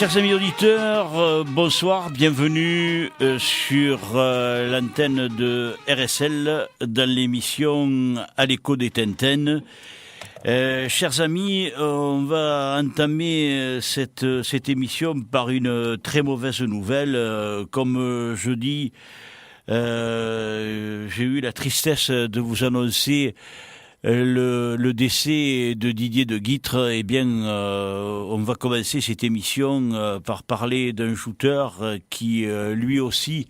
Chers amis auditeurs, bonsoir, bienvenue sur l'antenne de RSL dans l'émission À l'écho des Tintin. Chers amis, on va entamer cette émission par une très mauvaise nouvelle. Comme je dis, j'ai eu la tristesse de vous annoncer le décès de Didier de Guitre. Eh bien, on va commencer cette émission par parler d'un shooter qui, lui aussi,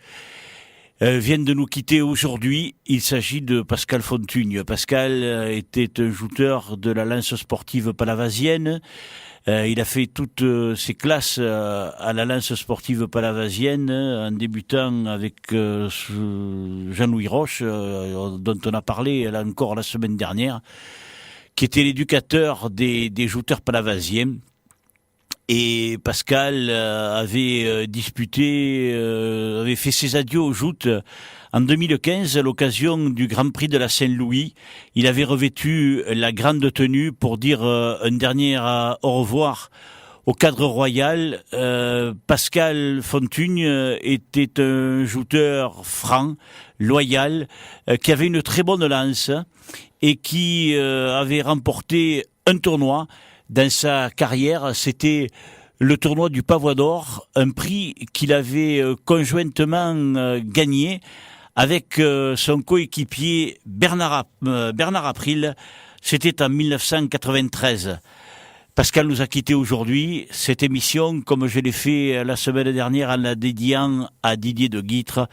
vient de nous quitter aujourd'hui. Il s'agit de Pascal Fontugne. Pascal était un shooter de la Lance sportive palavasienne. Il a fait toutes ses classes à la Lance sportive palavasienne en débutant avec Jean-Louis Roche, dont on a parlé là encore la semaine dernière, qui était l'éducateur des jouteurs palavasiens. Et Pascal avait fait ses adieux aux joutes en 2015 à l'occasion du Grand Prix de la Saint-Louis. Il avait revêtu la grande tenue pour dire un dernier au revoir au cadre royal. Pascal Fontugne était un jouteur franc, loyal, qui avait une très bonne lance et qui avait remporté un tournoi dans sa carrière. C'était le tournoi du Pavois d'Or, un prix qu'il avait conjointement gagné avec son coéquipier Bernard April. C'était en 1993. Pascal nous a quittés aujourd'hui. Cette émission, comme je l'ai fait la semaine dernière en la dédiant à Didier de Guitre,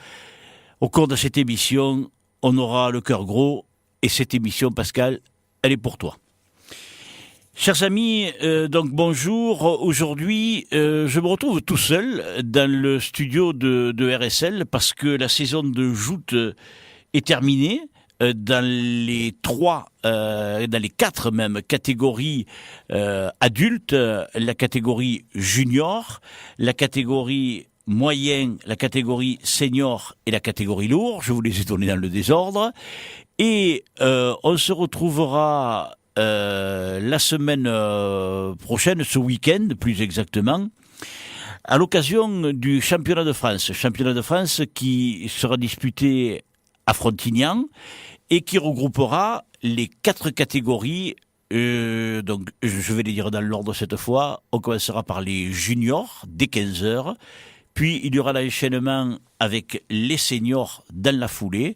au cours de cette émission, on aura le cœur gros. Et cette émission, Pascal, elle est pour toi. Chers amis, donc bonjour. Aujourd'hui, je me retrouve tout seul dans le studio de RSL parce que la saison de joute est terminée dans les quatre même catégories adultes, la catégorie junior, la catégorie moyen, la catégorie senior et la catégorie lourd. Je vous les ai donnés dans le désordre. Et on se retrouvera la semaine prochaine, ce week-end plus exactement, à l'occasion du championnat de France. Championnat de France qui sera disputé à Frontignan et qui regroupera les quatre catégories. Donc je vais les dire dans l'ordre cette fois. On commencera par les juniors dès 15h. Puis il y aura l'enchaînement avec les seniors dans la foulée.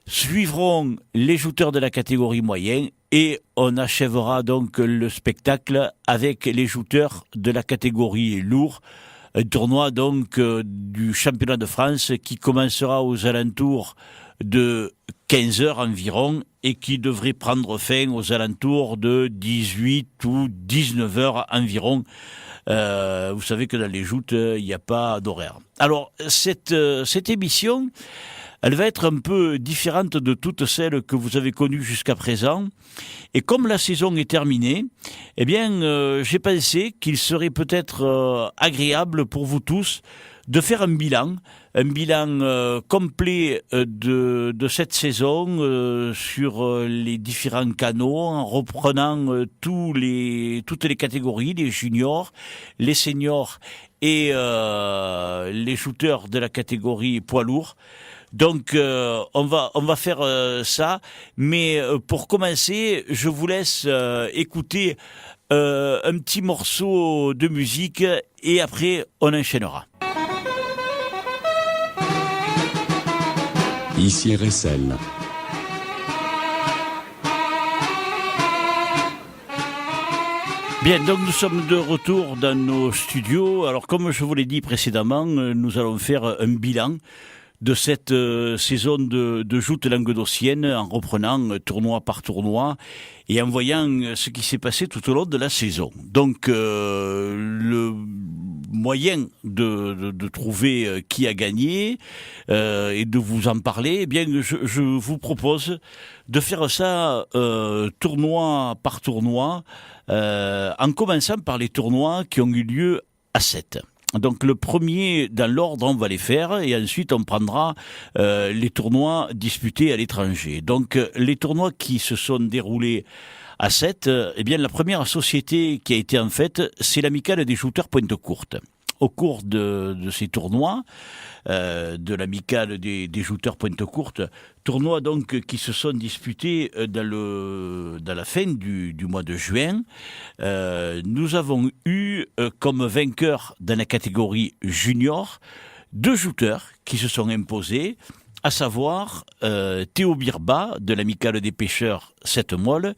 Suivront les jouteurs de la catégorie moyenne et on achèvera donc le spectacle avec les jouteurs de la catégorie lourd. Un tournoi donc du championnat de France qui commencera aux alentours de 15h environ et qui devrait prendre fin aux alentours de 18 ou 19h environ. Vous savez que dans les joutes, il n'y a pas d'horaire. Alors, cette émission, elle va être un peu différente de toutes celles que vous avez connues jusqu'à présent. Et comme la saison est terminée, eh bien, j'ai pensé qu'il serait peut-être agréable pour vous tous de faire un bilan complet de cette saison sur les différents canaux, en reprenant toutes les catégories, les juniors, les seniors et les shooters de la catégorie poids lourd. Donc on va faire ça, mais pour commencer, je vous laisse écouter un petit morceau de musique et après on enchaînera. Ici RSL. Bien, donc nous sommes de retour dans nos studios. Alors comme je vous l'ai dit précédemment, nous allons faire un bilan de cette saison de joute languedocienne en reprenant tournoi par tournoi et en voyant ce qui s'est passé tout au long de la saison. Donc le moyen de trouver qui a gagné et de vous en parler, eh bien je vous propose de faire ça tournoi par tournoi en commençant par les tournois qui ont eu lieu à 7. Donc le premier, dans l'ordre, on va les faire et ensuite on prendra les tournois disputés à l'étranger. Donc les tournois qui se sont déroulés à 7, eh bien la première société qui a été en fait, c'est l'Amicale des Jouteurs Pointe-Courte. Au cours de ces tournois, de l'Amicale des Jouteurs Pointe-Courte, tournois donc qui se sont disputés dans la fin du mois de juin, nous avons eu comme vainqueurs dans la catégorie junior 2 jouteurs qui se sont imposés, à savoir Théo Birba de l'Amicale des Pêcheurs Sept-Molles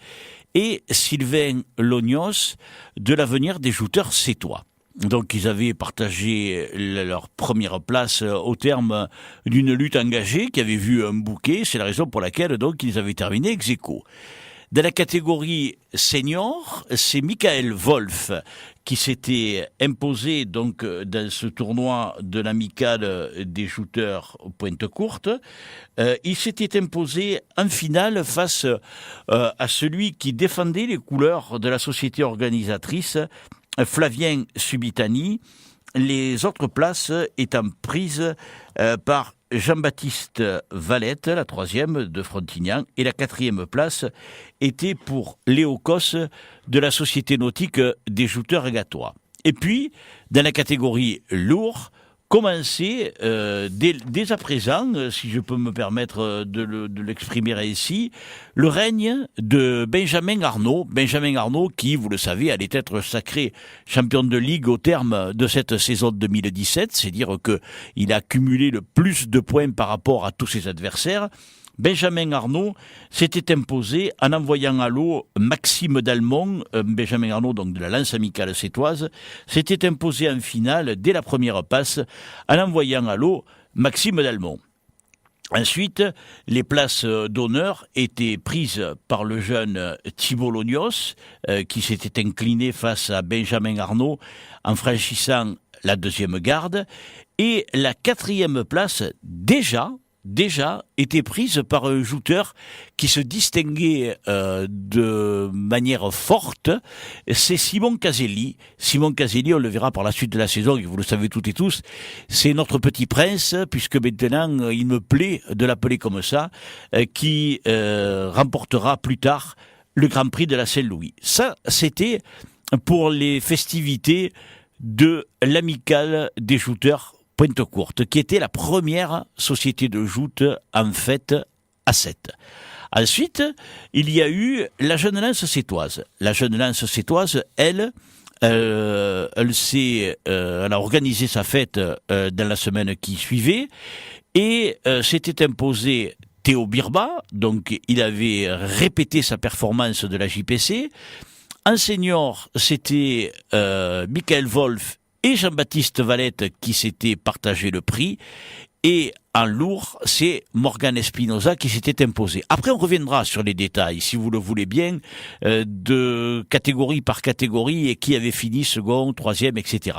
et Sylvain Lognos de l'Avenir des Jouteurs Sétois. Donc ils avaient partagé leur première place au terme d'une lutte engagée qui avait vu un bouquet. C'est la raison pour laquelle donc ils avaient terminé ex aequo. Dans la catégorie senior, c'est Michael Wolf qui s'était imposé donc dans ce tournoi de l'Amicale des Jouteurs Pointe-Courte. Il s'était imposé en finale face à celui qui défendait les couleurs de la société organisatrice, Flavien Subitani, les autres places étant prises par Jean-Baptiste Valette, la 3e de Frontignan, et la 4e place était pour Léo Cos de la Société Nautique des Jouteurs Gatois. Et puis, dans la catégorie lourd, commencer dès à présent, si je peux me permettre de l'exprimer ainsi, le règne de Benjamin Arnaud. Benjamin Arnaud qui, vous le savez, allait être sacré champion de ligue au terme de cette saison 2017, c'est dire qu'il a cumulé le plus de points par rapport à tous ses adversaires. Benjamin Arnaud s'était imposé en envoyant à l'eau Maxime Dalmont, Benjamin Arnaud donc de la Lance Amicale Sétoise, s'était imposé en finale dès la première passe en envoyant à l'eau Maxime Dalmont. Ensuite, les places d'honneur étaient prises par le jeune Thibault Lognos, qui s'était incliné face à Benjamin Arnaud en franchissant la 2e garde, et la 4e place déjà été prise par un jouteur qui se distinguait de manière forte, c'est Simon Caselli. Simon Caselli, on le verra par la suite de la saison, et vous le savez toutes et tous, c'est notre petit prince, puisque maintenant il me plaît de l'appeler comme ça, qui remportera plus tard le Grand Prix de la Saint-Louis. Ça, c'était pour les festivités de l'Amicale des Jouteurs Pointe-Courte, qui était la première société de joute en fait à 7. Ensuite, il y a eu la Jeune Lance Sétoise. La Jeune Lance Sétoise, elle a organisé sa fête dans la semaine qui suivait et s'était imposé Théo Birba, donc il avait répété sa performance de la JPC. En senior, c'était Michael Wolf et Jean-Baptiste Valette qui s'étaient partagé le prix. Et en lourd, c'est Morgan Espinoza qui s'était imposé. Après, on reviendra sur les détails, si vous le voulez bien, de catégorie par catégorie et qui avait fini second, troisième, etc.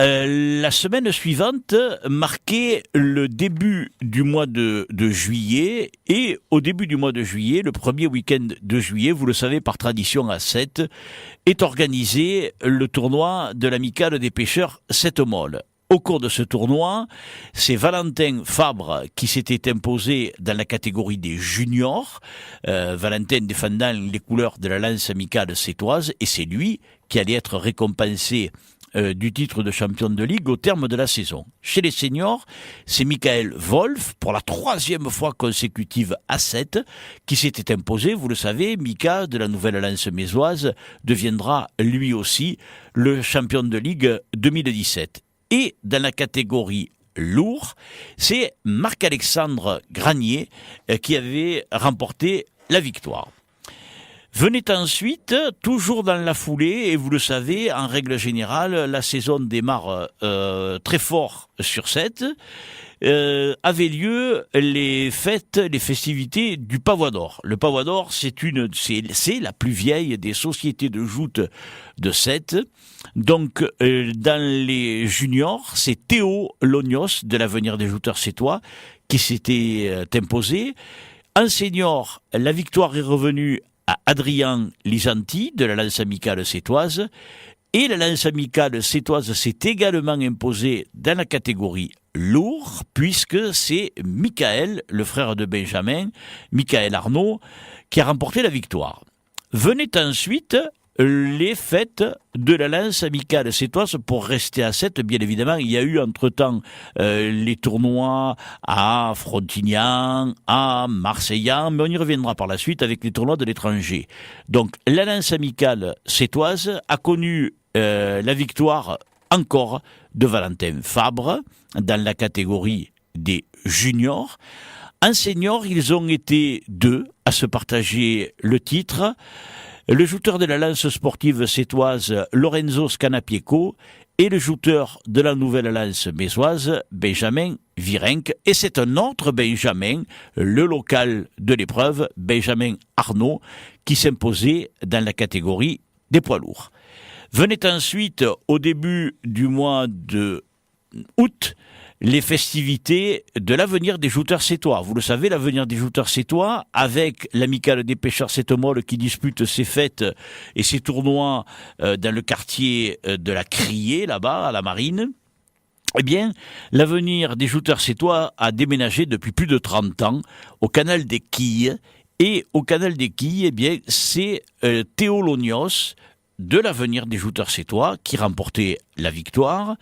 La semaine suivante marquait le début du mois de juillet, et au début du mois de juillet, le premier week-end de juillet, vous le savez par tradition à 7, est organisé le tournoi de l'Amicale des Pêcheurs Sept-Molles. Au cours de ce tournoi, c'est Valentin Fabre qui s'était imposé dans la catégorie des juniors, Valentin défendant les couleurs de la Lance Amicale Sétoise, et c'est lui qui allait être récompensé du titre de champion de ligue au terme de la saison. Chez les seniors, c'est Michael Wolf, pour la 3e fois consécutive à 7, qui s'était imposé. Vous le savez, Mika, de la Nouvelle Lance Mésoise, deviendra lui aussi le champion de ligue 2017. Et dans la catégorie lourd, c'est Marc-Alexandre Granier qui avait remporté la victoire. Venait ensuite, toujours dans la foulée, et vous le savez, en règle générale, la saison démarre très fort sur 7, avaient lieu les festivités du Pavois d'Or. Le Pavois d'Or, c'est la plus vieille des sociétés de joute de 7. Donc, dans les juniors, c'est Théo Lognos, de l'Avenir des Jouteurs Sétois, qui s'était imposé. En senior, la victoire est revenue à Adrien Lisanti, de la Lance Amicale Sétoise, Et la lance amicale sétoise s'est également imposée dans la catégorie lourd, puisque c'est Michael, le frère de Benjamin, Michael Arnaud, qui a remporté la victoire. Venaient ensuite les fêtes de la lance amicale sétoise pour rester à 7. Bien évidemment, il y a eu entre-temps les tournois à Frontignan, à Marseillan, mais on y reviendra par la suite avec les tournois de l'étranger. Donc la lance amicale sétoise a connu la victoire encore de Valentin Fabre dans la catégorie des juniors. En senior, ils ont été 2 à se partager le titre. Le joueur de la lance sportive sétoise, Lorenzo Scanapieco, et le joueur de la nouvelle lance mésoise, Benjamin Virenque. Et c'est un autre Benjamin, le local de l'épreuve, Benjamin Arnaud, qui s'imposait dans la catégorie des poids lourds. Venaient ensuite, au début du mois de août, les festivités de l'avenir des jouteurs sétois. Vous le savez, l'avenir des jouteurs sétois, avec l'amicale des pêcheurs sétomolles qui dispute ses fêtes et ses tournois dans le quartier de la Criée, là-bas, à la Marine. Eh bien, l'avenir des jouteurs sétois a déménagé depuis plus de 30 ans au canal des Quilles. Et au canal des Quilles, eh bien, c'est Théo Lognos, de l'avenir des jouteurs sétois, qui remportait la victoire.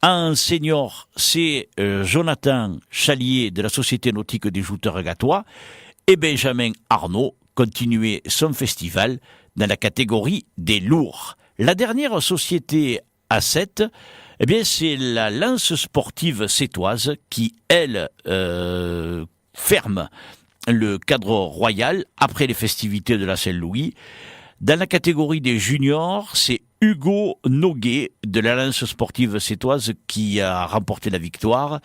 En senior, c'est Jonathan Chalier de la Société nautique des jouteurs agatois et Benjamin Arnaud continuait son festival dans la catégorie des lourds. La dernière société à 7, eh bien, c'est la lance sportive sétoise qui, elle, ferme le cadre royal après les festivités de la Saint-Louis. Dans la catégorie des juniors, c'est Hugo Noguet de la lance sportive sétoise qui a remporté la victoire.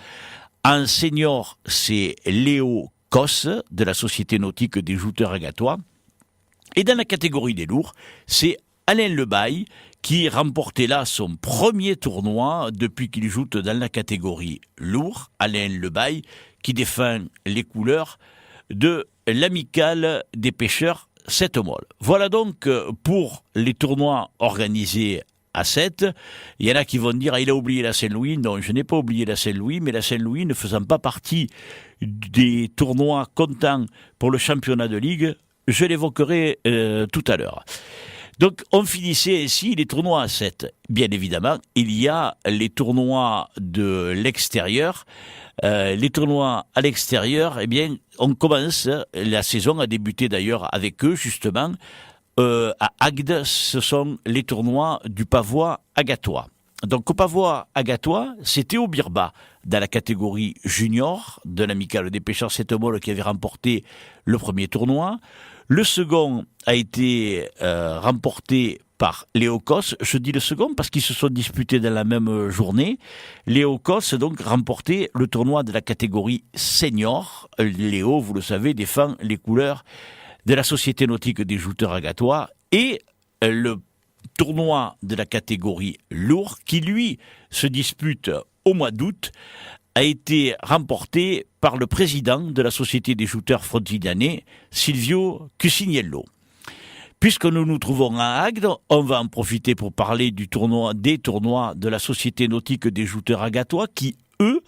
En senior, c'est Léo Cosse de la Société nautique des jouteurs agatois. Et dans la catégorie des lourds, c'est Alain Lebaille qui remportait là son premier tournoi depuis qu'il joue dans la catégorie lourd. Alain Lebaille qui défend les couleurs de l'amicale des pêcheurs Sept-Molle. Voilà donc pour les tournois organisés à 7. Il y en a qui vont dire il a oublié la Saint-Louis. Non, je n'ai pas oublié la Saint-Louis, mais la Saint-Louis ne faisant pas partie des tournois comptant pour le championnat de ligue, je l'évoquerai tout à l'heure. Donc on finissait ainsi les tournois à 7. Bien évidemment, il y a les tournois de l'extérieur. Les tournois à l'extérieur, eh bien, on commence, la saison a débuté d'ailleurs avec eux, justement, à Agde, ce sont les tournois du pavois agatois. Donc au pavois agatois, c'était au Birba, dans la catégorie junior de l'amicale des pêcheurs Sept-Molle qui avait remporté le premier tournoi. Le second a été remporté par Léo Cosse. Je dis le second parce qu'ils se sont disputés dans la même journée. Léo Cosse donc remporté le tournoi de la catégorie senior. Léo, vous le savez, défend les couleurs de la Société nautique des jouteurs agatois et le tournoi de la catégorie lourd qui lui se dispute au mois d'août a été remporté par le président de la Société des jouteurs frontignanais, Silvio Cuciniello. Puisque nous nous trouvons à Agde, on va en profiter pour parler des tournois de la Société nautique des jouteurs agatois qui, eux,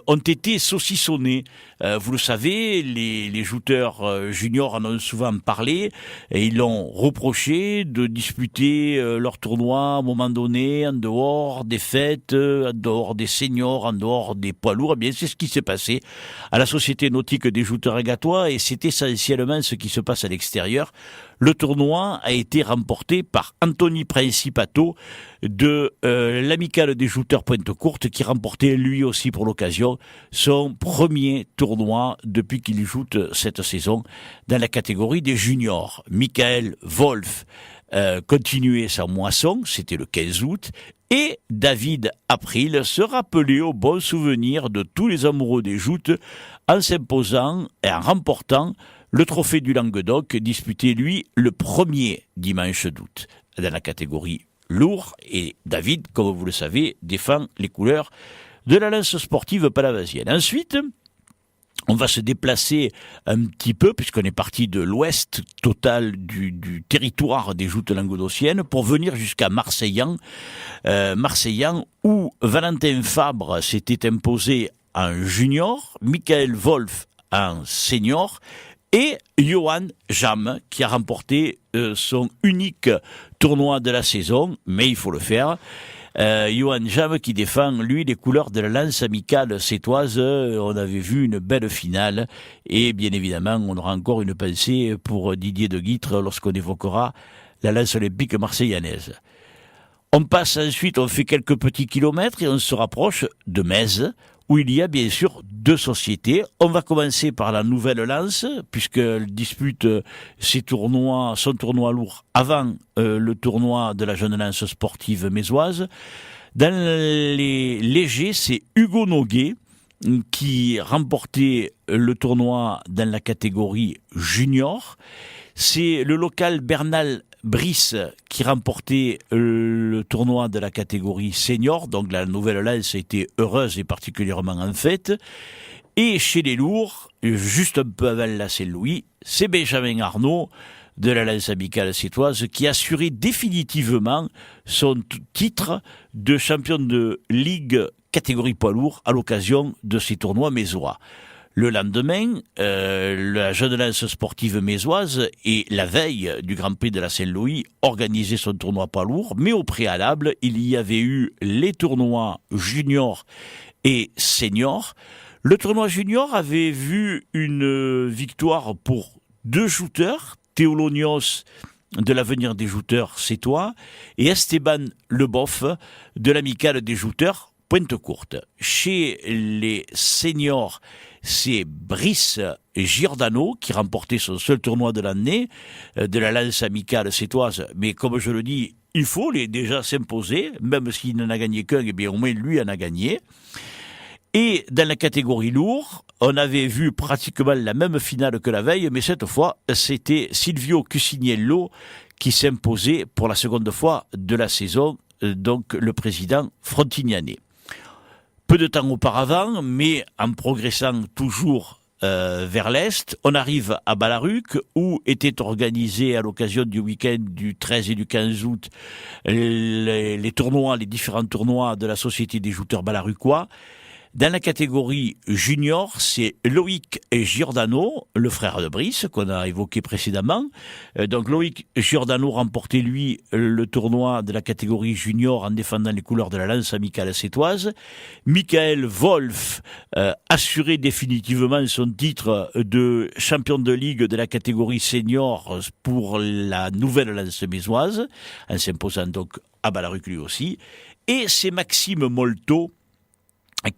ont été saucissonnés. Vous le savez, les jouteurs juniors en ont souvent parlé et ils l'ont reproché de disputer leur tournoi à un moment donné en dehors des fêtes, en dehors des seniors, en dehors des poids lourds. Eh bien, c'est ce qui s'est passé à la Société nautique des jouteurs agatois et c'est essentiellement ce qui se passe à l'extérieur. Le tournoi a été remporté par Anthony Principato de l'amicale des jouteurs Pointe-Courte qui remportait lui aussi pour l'occasion son premier tournoi depuis qu'il joue cette saison dans la catégorie des juniors. Michael Wolf continuait sa moisson, c'était le 15 août, et David April se rappelait au bon souvenir de tous les amoureux des joutes en s'imposant et en remportant le trophée du Languedoc, disputé lui le premier dimanche d'août dans la catégorie lourd. Et David, comme vous le savez, défend les couleurs de la lance sportive palavasienne. Ensuite, On va se déplacer un petit peu, puisqu'on est parti de l'ouest total du territoire des joutes languedociennes, pour venir jusqu'à Marseillan, où Valentin Fabre s'était imposé en junior, Michael Wolf en senior, et Johan Jam, qui a remporté son unique tournoi de la saison, mais il faut le faire. Johan Jam qui défend, lui, les couleurs de la lance amicale sétoise. On avait vu une belle finale et bien évidemment, on aura encore une pensée pour Didier de Guitre lorsqu'on évoquera la lance olympique marseillaise. On passe ensuite, on fait quelques petits kilomètres et on se rapproche de Metz, où il y a bien sûr deux sociétés. On va commencer par la Nouvelle Lance, puisqu'elle dispute son tournoi lourd avant le tournoi de la Jeune Lance sportive mésoise. Dans les légers, c'est Hugo Noguet qui remportait le tournoi dans la catégorie junior. C'est le local Bernal Brice qui remportait le tournoi de la catégorie senior, donc la Nouvelle Lance a été heureuse et particulièrement en fête. Et chez les lourds, juste un peu avant la Saint-Louis, c'est Benjamin Arnaud de la lance amicale sétoise qui assurait définitivement son titre de champion de ligue catégorie poids lourd à l'occasion de ces tournois mésois. Le lendemain, la Jeune Lance sportive mésoise et la veille du Grand Prix de la Saint-Louis organisait son tournoi poids lourd, mais au préalable, il y avait eu les tournois junior et senior. Le tournoi junior avait vu une victoire pour deux shooters, Théolonios de l'Avenir des jouteurs sétois et Esteban Leboff de l'Amicale des jouteurs Pointe-Courte. Chez les seniors, c'est Brice Giordano qui remportait son seul tournoi de l'année de la lance amicale sétoise. Mais comme je le dis, il faut déjà s'imposer, même s'il n'en a gagné qu'un, eh bien au moins lui en a gagné. Et dans la catégorie lourd, on avait vu pratiquement la même finale que la veille, mais cette fois, c'était Silvio Cuciniello qui s'imposait pour la seconde fois de la saison, donc le président Frontignanais. Peu de temps auparavant, mais en progressant toujours vers l'est, on arrive à Balaruc, où étaient organisés à l'occasion du week-end du 13 et du 15 août les différents tournois de la Société des jouteurs balarucois. Dans la catégorie junior, c'est Loïc Giordano, le frère de Brice, qu'on a évoqué précédemment. Donc Loïc Giordano remportait, lui, le tournoi de la catégorie junior en défendant les couleurs de la lance amicale sétoise. Michael Wolf assurait définitivement son titre de champion de ligue de la catégorie senior pour la Nouvelle Lance mésoise, en s'imposant donc à Balaruc lui aussi. Et c'est Maxime Molto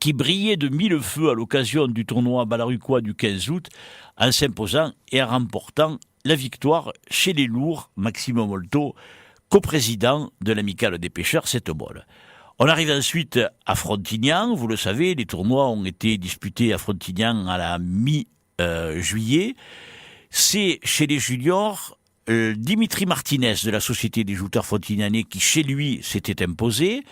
qui brillait de mille feux à l'occasion du tournoi balarucois du 15 août en s'imposant et en remportant la victoire chez les lourds. Maxime Molto, coprésident de l'Amicale des pêcheurs Sept-Bol. On arrive ensuite à Frontignan. Vous le savez, les tournois ont été disputés à Frontignan à la mi-juillet. C'est chez les juniors Dimitri Martinez de la Société des jouteurs frontignanais qui, chez lui, s'était imposé.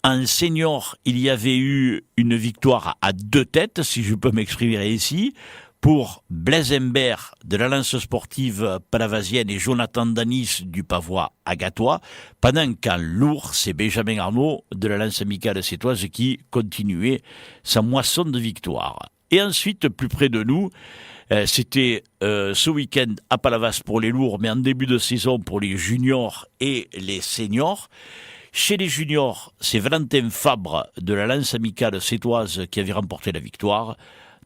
En senior, il y avait eu une victoire à deux têtes, si je peux m'exprimer ainsi, pour Blaise Imbert de la lance sportive palavasienne et Jonathan Danis du pavois agatois, pendant qu'en lourd, c'est Benjamin Arnaud de la lance amicale sétoise qui continuait sa moisson de victoire. Et ensuite, plus près de nous, c'était ce week-end à Palavas pour les lourds, mais en début de saison pour les juniors et les seniors. Chez les juniors, c'est Valentin Fabre de la lance amicale sétoise qui avait remporté la victoire.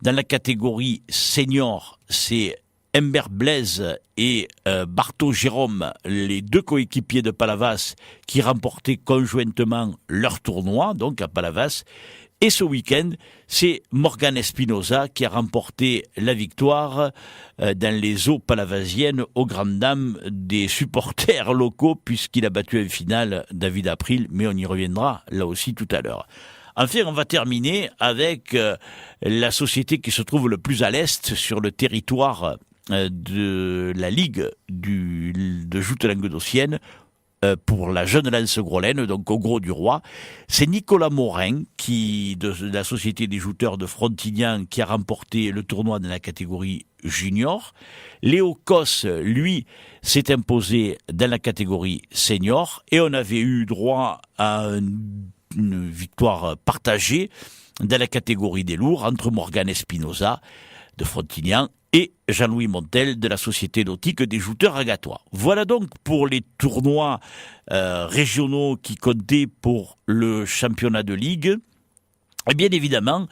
Dans la catégorie senior, c'est Humbert Blaise et Bartho Jérôme, les deux coéquipiers de Palavas, qui remportaient conjointement leur tournoi, donc à Palavas. Et ce week-end, c'est Morgan Espinosa qui a remporté la victoire dans les eaux palavasiennes aux grandes dames des supporters locaux, puisqu'il a battu en finale David April, mais on y reviendra là aussi tout à l'heure. Enfin, on va terminer avec la société qui se trouve le plus à l'est sur le territoire de la Ligue de joute languedocienne, pour la jeune lance Grolène, donc au Gros du Roi. C'est Nicolas Morin, de la Société des jouteurs de Frontignan, qui a remporté le tournoi dans la catégorie junior. Léo Cos, lui, s'est imposé dans la catégorie senior. Et on avait eu droit à une victoire partagée dans la catégorie des lourds entre Morgan Espinosa de Frontignan et Jean-Louis Montel de la Société nautique des jouteurs agatois. Voilà donc pour les tournois régionaux qui comptaient pour le championnat de ligue. Et bien évidemment,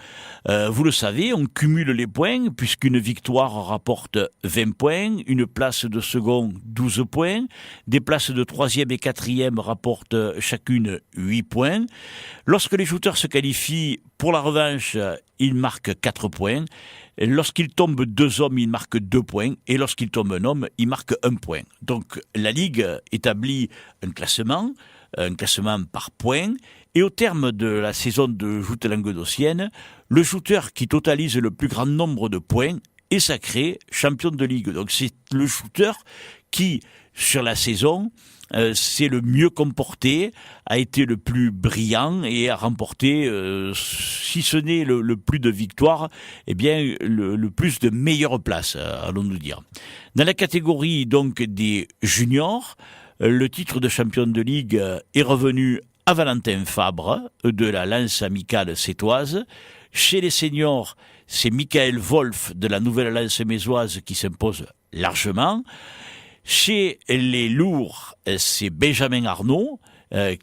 vous le savez, on cumule les points puisqu'une victoire rapporte 20 points, une place de second 12 points, des places de troisième et quatrième rapportent chacune 8 points. Lorsque les jouteurs se qualifient pour la revanche, ils marquent 4 points. Lorsqu'il tombe 2 hommes, il marque 2 points. Et lorsqu'il tombe un homme, il marque 1 point. Donc la Ligue établit un classement par points. Et au terme de la saison de joute languedocienne, le jouteur qui totalise le plus grand nombre de points est sacré champion de Ligue. Donc c'est le jouteur qui, sur la saison, s'est le mieux comporté, a été le plus brillant et a remporté, si ce n'est le plus de victoires, eh bien le plus de meilleures places, allons-nous dire. Dans la catégorie donc des juniors, le titre de champion de Ligue est revenu à Valentin Fabre de la lance amicale sétoise. Chez les seniors, c'est Michael Wolf de la nouvelle lance mésoise qui s'impose largement. Chez les lourds, c'est Benjamin Arnaud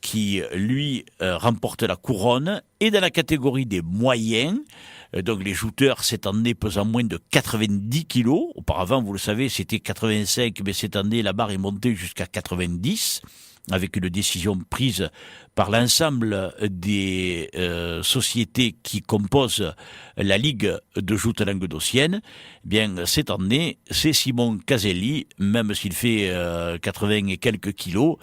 qui, lui, remporte la couronne. Et dans la catégorie des moyens, donc les jouteurs cette année pesant moins de 90 kilos. Auparavant, vous le savez, c'était 85, mais cette année, la barre est montée jusqu'à 90, avec une décision prise par l'ensemble des sociétés qui composent la Ligue de joute languedocienne. Bien, cette année, c'est Simon Caselli, même s'il fait 80 et quelques kilos,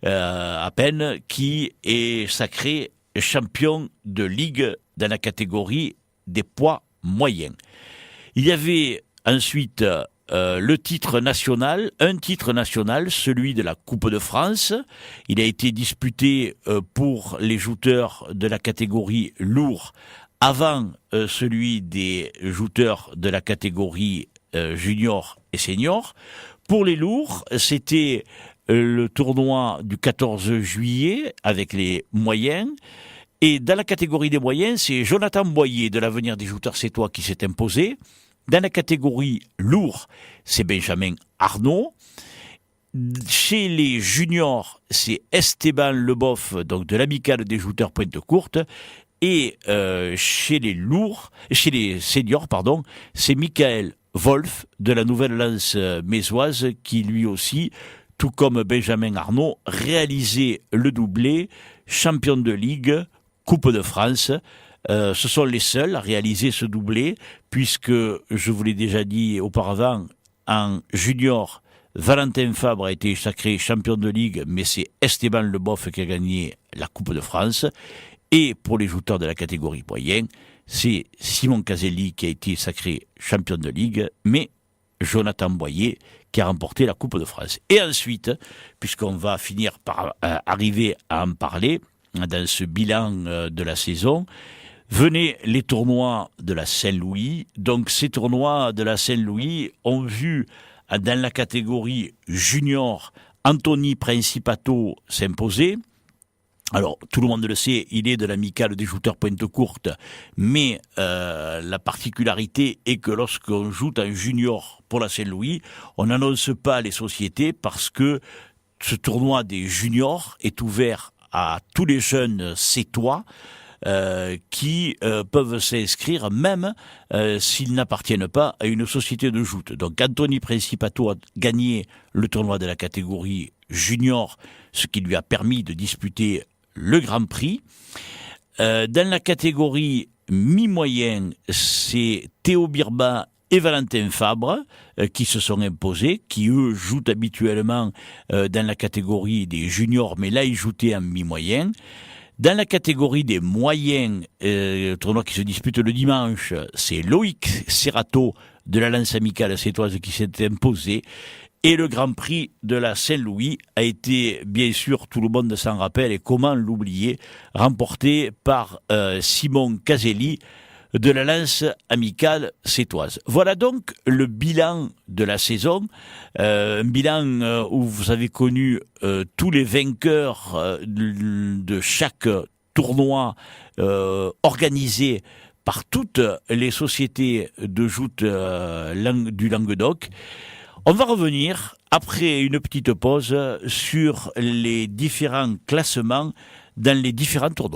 à peine, qui est sacré champion de Ligue dans la catégorie des poids moyens. Il y avait ensuite un titre national, celui de la Coupe de France. Il a été disputé pour les jouteurs de la catégorie lourd avant celui des jouteurs de la catégorie junior et senior. Pour les lourds, c'était le tournoi du 14 juillet avec les moyens. Et dans la catégorie des moyens, c'est Jonathan Boyer de l'Avenir des jouteurs sétois qui s'est imposé. Dans la catégorie lourd, c'est Benjamin Arnaud. Chez les juniors, c'est Esteban Leboff, donc de l'amicale des jouteurs pointe courte. Et chez les seniors, c'est Michael Wolf de la nouvelle lance mésoise qui lui aussi, tout comme Benjamin Arnaud, réalisait le doublé champion de Ligue, Coupe de France. Ce sont les seuls à réaliser ce doublé, puisque, je vous l'ai déjà dit auparavant, en junior, Valentin Fabre a été sacré champion de Ligue, mais c'est Esteban Leboff qui a gagné la Coupe de France. Et pour les jouteurs de la catégorie moyen, c'est Simon Caselli qui a été sacré champion de Ligue, mais Jonathan Boyer qui a remporté la Coupe de France. Et ensuite, puisqu'on va finir par arriver à en parler dans ce bilan de la saison, venaient les tournois de la Saint-Louis. Donc ces tournois de la Saint-Louis ont vu dans la catégorie junior Anthony Principato s'imposer. Alors, tout le monde le sait, il est de l'amicale des jouteurs pointe courte, mais la particularité est que lorsqu'on joue en junior pour la Saint-Louis, on n'annonce pas les sociétés parce que ce tournoi des juniors est ouvert à tous les jeunes sétois qui peuvent s'inscrire même s'ils n'appartiennent pas à une société de joute. Donc Anthony Principato a gagné le tournoi de la catégorie junior, ce qui lui a permis de disputer le Grand Prix. Dans la catégorie mi-moyen, c'est Théo Birba et Valentin Fabre qui se sont imposés, qui eux jouent habituellement dans la catégorie des juniors, mais là ils joutaient en mi-moyen. Dans la catégorie des moyens, le tournoi qui se dispute le dimanche, c'est Loïc Serrato de la lance amicale sétoise qui s'est imposé. Et le Grand Prix de la Saint-Louis a été, bien sûr, tout le monde s'en rappelle, et comment l'oublier, remporté par Simon Caselli de la Lance Amicale Sétoise. Voilà donc le bilan de la saison, un bilan où vous avez connu tous les vainqueurs de chaque tournoi organisé par toutes les sociétés de joute du Languedoc. On va revenir, après une petite pause, sur les différents classements dans les différents tournois.